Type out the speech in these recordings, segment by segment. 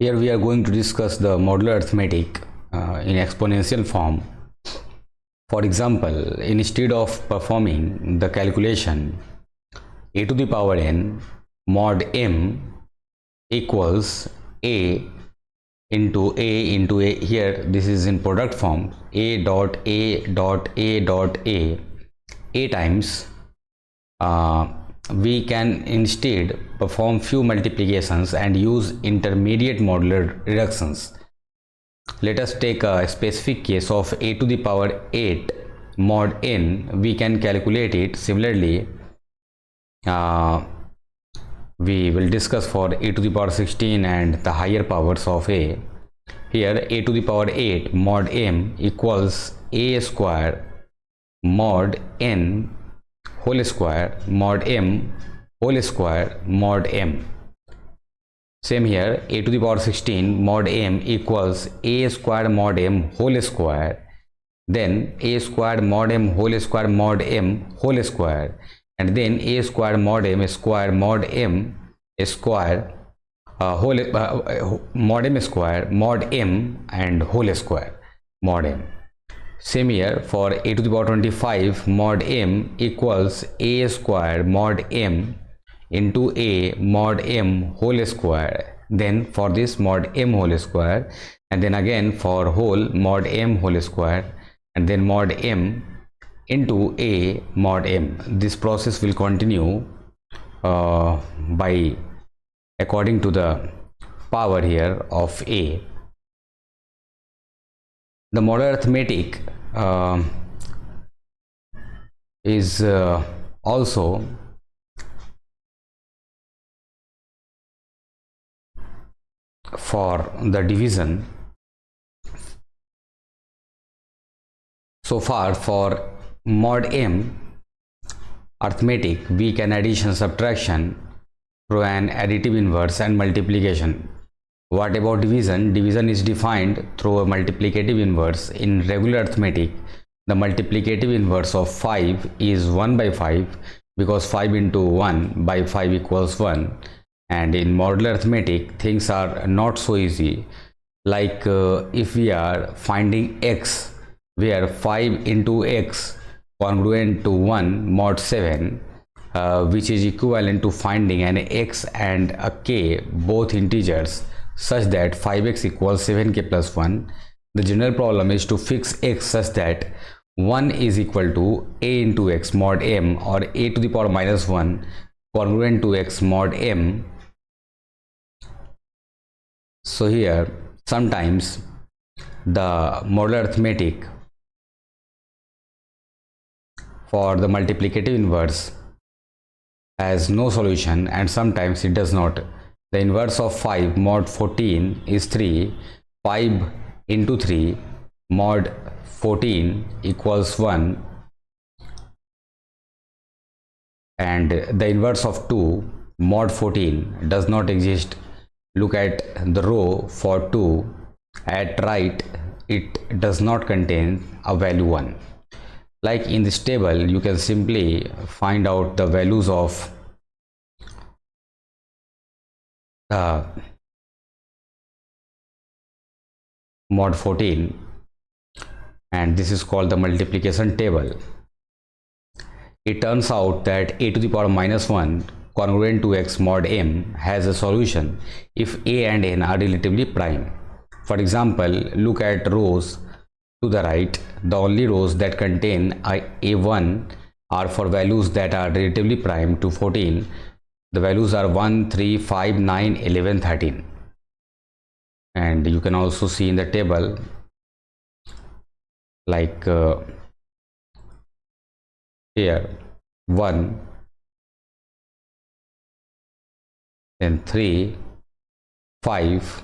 Here we are going to discuss the modular arithmetic in exponential form. For example, instead of performing the calculation a to the power n mod m equals a into a, here this is in product form, a dot a dot a dot a times, we can instead perform few multiplications and use intermediate modular reductions. Let us take a specific case of a to the power 8 mod n. We can calculate it similarly. We will discuss for a to the power 16 and the higher powers of a. Here a to the power 8 mod m equals a square mod n whole square mod m whole square mod m. Same here, a to the power 16 mod m equals a square mod m whole square, then a square mod m whole square mod m whole square, and then a square mod m square mod m square mod m square mod m and whole square mod m. Same here for a to the power 25 mod m equals a square mod m into a mod m whole square, then for this mod m whole square, and then again for whole mod m whole square, and then mod m into a mod m. This process will continue by according to the power here of a. The modular arithmetic is also for the division. So far for mod m arithmetic, we can addition, subtraction through an additive inverse and multiplication. What about division? Division is defined through a multiplicative inverse. In regular arithmetic, the multiplicative inverse of 5 is 1 by 5, because 5 into 1 by 5 equals 1. And in modular arithmetic, things are not so easy. Like if we are finding x, where 5 into x congruent to 1 mod 7, which is equivalent to finding an x and a k, both integers, such that 5x equals 7k plus 1. The general problem is to fix x such that 1 is equal to a into x mod m, or a to the power minus 1 congruent to x mod m. So here sometimes the modular arithmetic for the multiplicative inverse has no solution, and sometimes it does not. The inverse of 5 mod 14 is 3. 5 into 3 mod 14 equals 1, and the inverse of 2 mod 14 does not exist. Look at the row for 2 at right, it does not contain a value 1. Like in this table, you can simply find out the values of mod 14, and this is called the multiplication table. It turns out that a to the power minus 1 congruent to x mod m has a solution if a and n are relatively prime. For example, look at rows to the right. The only rows that contain a1 are for values that are relatively prime to 14. The values are 1, 3, 5, 9, 11, 13. And you can also see in the table, like here 1, then 3, 5,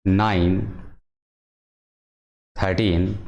9, 13,